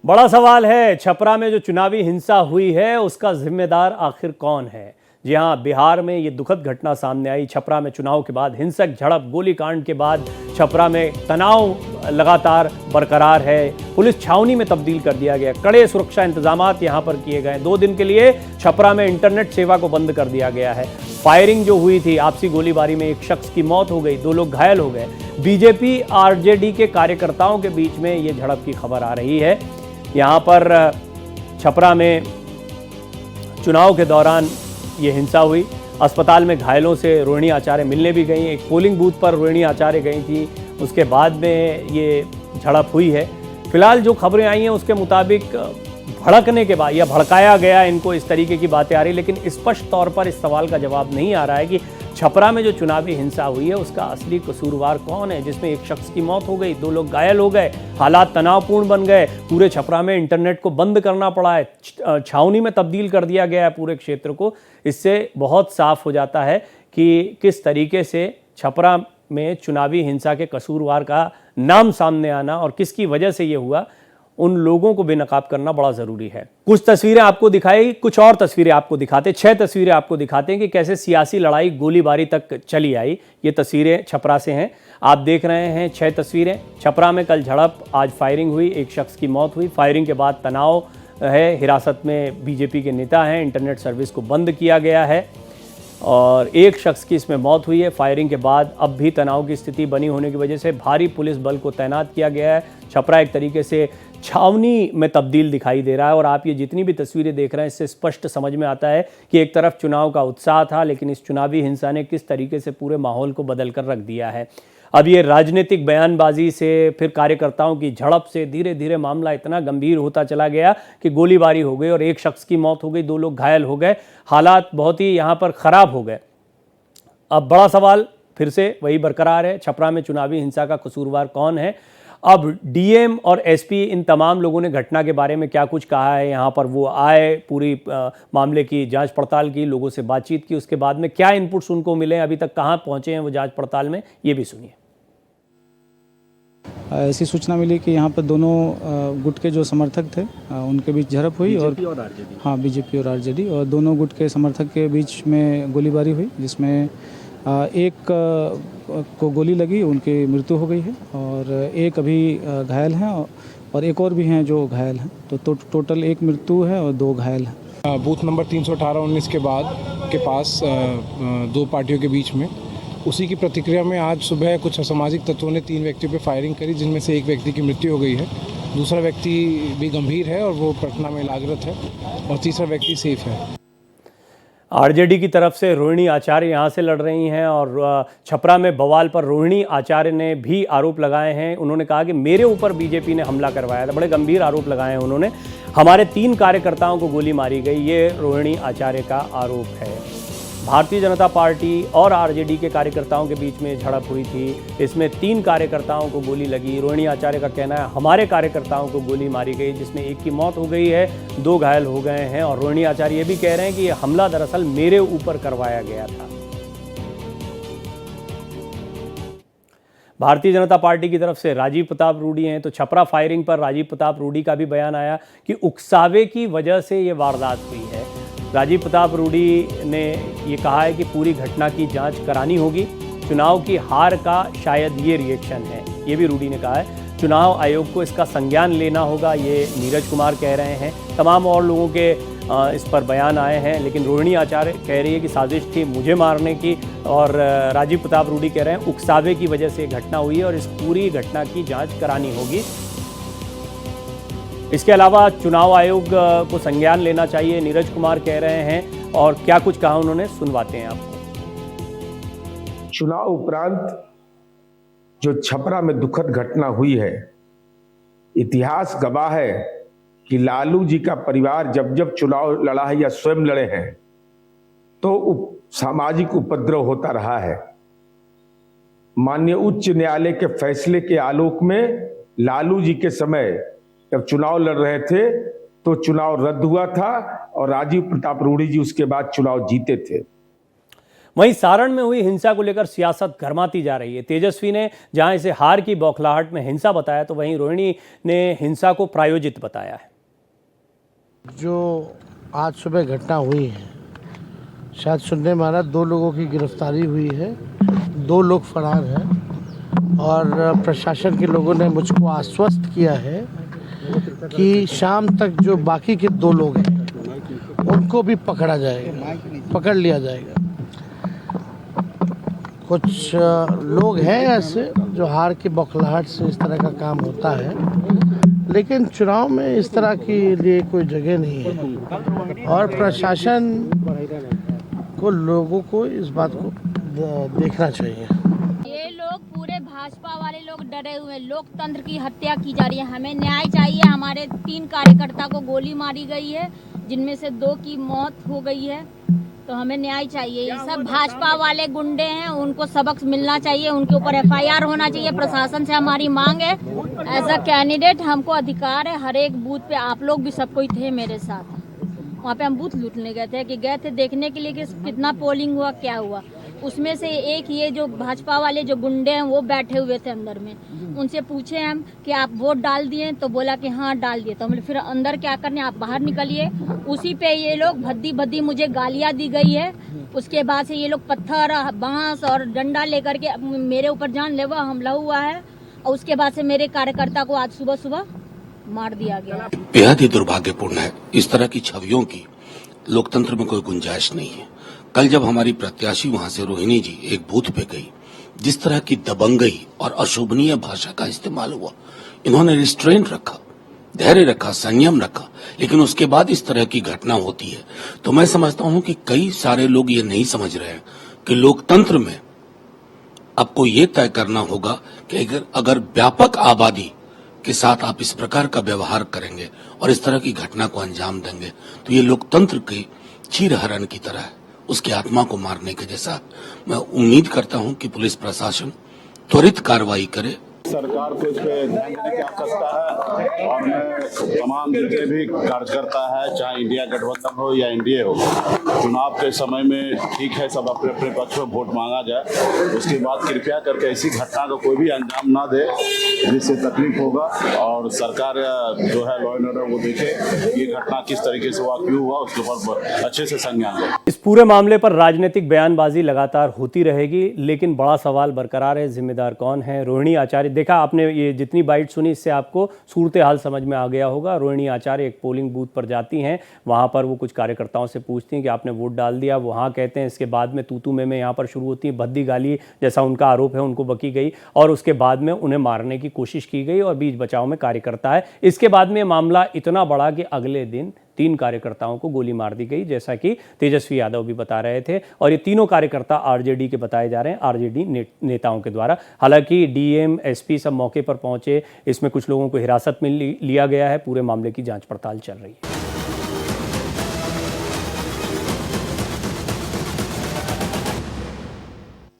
बड़ा सवाल है, छपरा में जो चुनावी हिंसा हुई है उसका जिम्मेदार आखिर कौन है। जी हाँ, बिहार में ये दुखद घटना सामने आई। छपरा में चुनाव के बाद हिंसक झड़प, गोलीकांड के बाद छपरा में तनाव लगातार बरकरार है। पुलिस छावनी में तब्दील कर दिया गया, कड़े सुरक्षा इंतजामात यहाँ पर किए गए। 2 दिन के लिए छपरा में इंटरनेट सेवा को बंद कर दिया गया है। फायरिंग जो हुई थी, आपसी गोलीबारी में एक शख्स की मौत हो गई, 2 लोग घायल हो गए। बीजेपी आरजेडी के कार्यकर्ताओं के बीच में ये झड़प की खबर आ रही है। यहाँ पर छपरा में चुनाव के दौरान ये हिंसा हुई। अस्पताल में घायलों से रोहिणी आचार्य मिलने भी गई। एक पोलिंग बूथ पर रोहिणी आचार्य गई थी, उसके बाद में ये झड़प हुई है। फिलहाल जो खबरें आई हैं उसके मुताबिक भड़कने के बाद या भड़काया गया इनको, इस तरीके की बातें आ रही, लेकिन स्पष्ट तौर पर इस सवाल का जवाब नहीं आ रहा है कि छपरा में जो चुनावी हिंसा हुई है उसका असली कसूरवार कौन है, जिसमें एक शख्स की मौत हो गई, 2 लोग घायल हो गए, हालात तनावपूर्ण बन गए। पूरे छपरा में इंटरनेट को बंद करना पड़ा है, छावनी में तब्दील कर दिया गया है पूरे क्षेत्र को। इससे बहुत साफ हो जाता है कि किस तरीके से छपरा में चुनावी हिंसा के कसूरवार का नाम सामने आना और किसकी वजह से ये हुआ, उन लोगों को बेनकाब करना बड़ा ज़रूरी है। कुछ तस्वीरें आपको दिखाई, कुछ और तस्वीरें आपको दिखाते, 6 तस्वीरें आपको दिखाते हैं कि कैसे सियासी लड़ाई गोलीबारी तक चली आई। ये तस्वीरें छपरा से हैं, आप देख रहे हैं 6 तस्वीरें। छपरा में कल झड़प, आज फायरिंग हुई, एक शख्स की मौत हुई। फायरिंग के बाद तनाव है, हिरासत में बीजेपी के नेता हैं, इंटरनेट सर्विस को बंद किया गया है और एक शख्स की इसमें मौत हुई है। फायरिंग के बाद अब भी तनाव की स्थिति बनी होने की वजह से भारी पुलिस बल को तैनात किया गया है। छपरा एक तरीके से छावनी में तब्दील दिखाई दे रहा है और आप ये जितनी भी तस्वीरें देख रहे हैं इससे स्पष्ट समझ में आता है कि एक तरफ चुनाव का उत्साह था, लेकिन इस चुनावी हिंसा ने किस तरीके से पूरे माहौल को बदल कर रख दिया है। अब ये राजनीतिक बयानबाजी से, फिर कार्यकर्ताओं की झड़प से धीरे धीरे मामला इतना गंभीर होता चला गया कि गोलीबारी हो गई और एक शख्स की मौत हो गई, 2 लोग घायल हो गए। हालात बहुत ही यहाँ पर ख़राब हो गए। अब बड़ा सवाल फिर से वही बरकरार है, छपरा में चुनावी हिंसा का कसूरवार कौन है। अब डीएम और एसपी, इन तमाम लोगों ने घटना के बारे में क्या कुछ कहा है। यहाँ पर वो आए, पूरी मामले की जांच पड़ताल की, लोगों से बातचीत की, उसके बाद में क्या इनपुट्स उनको मिले, अभी तक कहाँ पहुँचे हैं वो जांच पड़ताल में, ये भी सुनिए। ऐसी सूचना मिली कि यहाँ पर दोनों गुट के जो समर्थक थे उनके बीच झड़प हुई और आरजेडी, हाँ, बीजेपी और आरजेडी, और दोनों गुट के समर्थक के बीच में गोलीबारी हुई, जिसमें एक को गोली लगी, उनकी मृत्यु हो गई है और एक अभी घायल हैं और एक और भी हैं जो घायल हैं। तो टोटल 1 मृत्यु है और 2 घायल हैं। बूथ नंबर 318-19 के बाद के पास 2 पार्टियों के बीच में, उसी की प्रतिक्रिया में आज सुबह कुछ असामाजिक तत्वों ने 3 व्यक्तियों पर फायरिंग करी, जिनमें से एक व्यक्ति की मृत्यु हो गई है, दूसरा व्यक्ति भी गंभीर है और वो पटना में इलाजरत है और तीसरा व्यक्ति सेफ है। आरजेडी की तरफ से रोहिणी आचार्य यहाँ से लड़ रही हैं और छपरा में बवाल पर रोहिणी आचार्य ने भी आरोप लगाए हैं। उन्होंने कहा कि मेरे ऊपर बीजेपी ने हमला करवाया था, बड़े गंभीर आरोप लगाए हैं उन्होंने। हमारे 3 कार्यकर्ताओं को गोली मारी गई, ये रोहिणी आचार्य का आरोप है। भारतीय जनता पार्टी और आरजेडी के कार्यकर्ताओं के बीच में झड़प हुई थी, इसमें 3 कार्यकर्ताओं को गोली लगी। रोहिणी आचार्य का कहना है हमारे कार्यकर्ताओं को गोली मारी गई, जिसमें एक की मौत हो गई है, 2 घायल हो गए हैं। और रोहिणी आचार्य ये भी कह रहे हैं कि यह हमला दरअसल मेरे ऊपर करवाया गया था। भारतीय जनता पार्टी की तरफ से राजीव प्रताप रूडी हैं, तो छपरा फायरिंग पर राजीव प्रताप रूडी का भी बयान आया कि उकसावे की वजह से ये वारदात हुई है। राजीव प्रताप रूडी ने ये कहा है कि पूरी घटना की जांच करानी होगी, चुनाव की हार का शायद ये रिएक्शन है, ये भी रूडी ने कहा है। चुनाव आयोग को इसका संज्ञान लेना होगा, ये नीरज कुमार कह रहे हैं। तमाम और लोगों के इस पर बयान आए हैं, लेकिन रोहिणी आचार्य कह रही है कि साजिश थी मुझे मारने की, और राजीव प्रताप रूडी कह रहे हैं उकसावे की वजह से घटना हुई है और इस पूरी घटना की जाँच करानी होगी। इसके अलावा चुनाव आयोग को संज्ञान लेना चाहिए, नीरज कुमार कह रहे हैं, और क्या कुछ कहा उन्होंने सुनवाते हैं आपको। चुनाव उपरांत जो छपरा में दुखद घटना हुई है, इतिहास गवाह है कि लालू जी का परिवार जब जब चुनाव लड़ा है या स्वयं लड़े हैं तो सामाजिक उपद्रव होता रहा है। माननीय उच्च न्यायालय के फैसले के आलोक में लालू जी के समय जब चुनाव लड़ रहे थे तो चुनाव रद्द हुआ था और राजीव प्रताप रूडी जी उसके बाद चुनाव जीते थे। वहीं सारण में हुई हिंसा को लेकर सियासत गरमाती जा रही है। तेजस्वी ने जहां इसे हार की बौखलाहट में हिंसा बताया, तो वहीं रोहिणी ने हिंसा को प्रायोजित बताया है। जो आज सुबह घटना हुई है, शायद सुनने में आ रहा 2 लोगों की गिरफ्तारी हुई है, 2 लोग फरार हैं और प्रशासन के लोगों ने मुझको आश्वस्त किया है कि शाम तक जो बाकी के 2 लोग हैं उनको भी पकड़ लिया जाएगा। कुछ लोग हैं ऐसे जो हार की बौखलाहट से इस तरह का काम होता है, लेकिन चुनाव में इस तरह के लिए कोई जगह नहीं है और प्रशासन को लोगों को इस बात को देखना चाहिए। ये लोग पूरे भाजपा वाले लोग डरे हुए हैं, लोकतंत्र की हत्या की जा रही है। हमें न्याय चाहिए। हमारे 3 कार्यकर्ता को गोली मारी गई है, जिनमें से 2 की मौत हो गई है, तो हमें न्याय चाहिए। ये सब भाजपा वाले गुंडे हैं, उनको सबक मिलना चाहिए, उनके ऊपर FIR होना चाहिए। प्रशासन से हमारी मांग है, एज अ कैंडिडेट हमको अधिकार है हर एक बूथ पे, आप लोग भी सब कोई थे मेरे साथ, वहाँ पे हम बूथ लूटने गए थे देखने के लिए कि कितना पोलिंग हुआ, क्या हुआ। उसमें से एक ये जो भाजपा वाले जो गुंडे हैं वो बैठे हुए थे अंदर में, उनसे पूछे हम कि आप वोट डाल दिए, तो बोला कि हाँ डाल दिए। तो हमने फिर अंदर क्या करने, आप बाहर निकलिए। उसी पे ये लोग भद्दी मुझे गालियाँ दी गई है। उसके बाद से ये लोग पत्थर, बांस और डंडा लेकर के मेरे ऊपर जानलेवा हमला हुआ है और उसके बाद से मेरे कार्यकर्ता को आज सुबह मार दिया गया। बेहद ही दुर्भाग्यपूर्ण है। इस तरह की छवियों की लोकतंत्र में कोई गुंजाइश नहीं है। कल जब हमारी प्रत्याशी वहां से रोहिणी जी एक बूथ पे गई, जिस तरह की दबंगई और अशोभनीय भाषा का इस्तेमाल हुआ, इन्होंने रिस्ट्रेंट रखा, धैर्य रखा, संयम रखा, लेकिन उसके बाद इस तरह की घटना होती है तो मैं समझता हूं कि कई सारे लोग ये नहीं समझ रहे हैं कि लोकतंत्र में आपको ये तय करना होगा कि अगर व्यापक आबादी के साथ आप इस प्रकार का व्यवहार करेंगे और इस तरह की घटना को अंजाम देंगे तो ये लोकतंत्र के चीरहरण की तरह है, उसकी आत्मा को मारने के जैसा। मैं उम्मीद करता हूं कि पुलिस प्रशासन त्वरित कार्रवाई करे। सरकार को इस पे ध्यान देने की आवश्यकता है और मैं तमाम जितने भी कार्यकर्ता है, चाहे इंडिया गठबंधन हो या NDA हो, चुनाव के समय में ठीक है सब अपने अपने पक्ष में वोट मांगा जाए, उसके बाद कृपया करके ऐसी घटना को कोई भी अंजाम ना दे जिससे तकलीफ होगा और सरकार जो है लॉ एंड ऑर्डर वो देखे ये घटना किस तरीके से हुआ, क्यों हुआ, उसके ऊपर अच्छे से संज्ञान ले। इस पूरे मामले पर राजनीतिक बयानबाजी लगातार होती रहेगी, लेकिन बड़ा सवाल बरकरार है, जिम्मेदार कौन है। रोहिणी आचार्य, देखा आपने ये जितनी बाइट सुनी इससे आपको सूरत हाल समझ में आ गया होगा। रोहिणी आचार्य एक पोलिंग बूथ पर जाती हैं, वहां पर वो कुछ कार्यकर्ताओं से पूछती हैं कि आपने वोट डाल दिया, वहां कहते हैं। इसके बाद में तू में यहाँ पर शुरू होती है, भद्दी गाली जैसा उनका आरोप है उनको बकी गई और उसके बाद में उन्हें मारने की कोशिश की गई और बीच बचाव में कार्यकर्ता है। इसके बाद में मामला इतना बड़ा कि अगले दिन 3 कार्यकर्ताओं को गोली मार दी गई, जैसा कि तेजस्वी यादव भी बता रहे थे। और ये तीनों कार्यकर्ता आरजेडी के बताए जा रहे हैं, आरजेडी नेताओं के द्वारा। हालांकि डीएम, एसपी सब मौके पर पहुंचे, इसमें कुछ लोगों को हिरासत में लिया गया है। पूरे मामले की जांच पड़ताल चल रही है।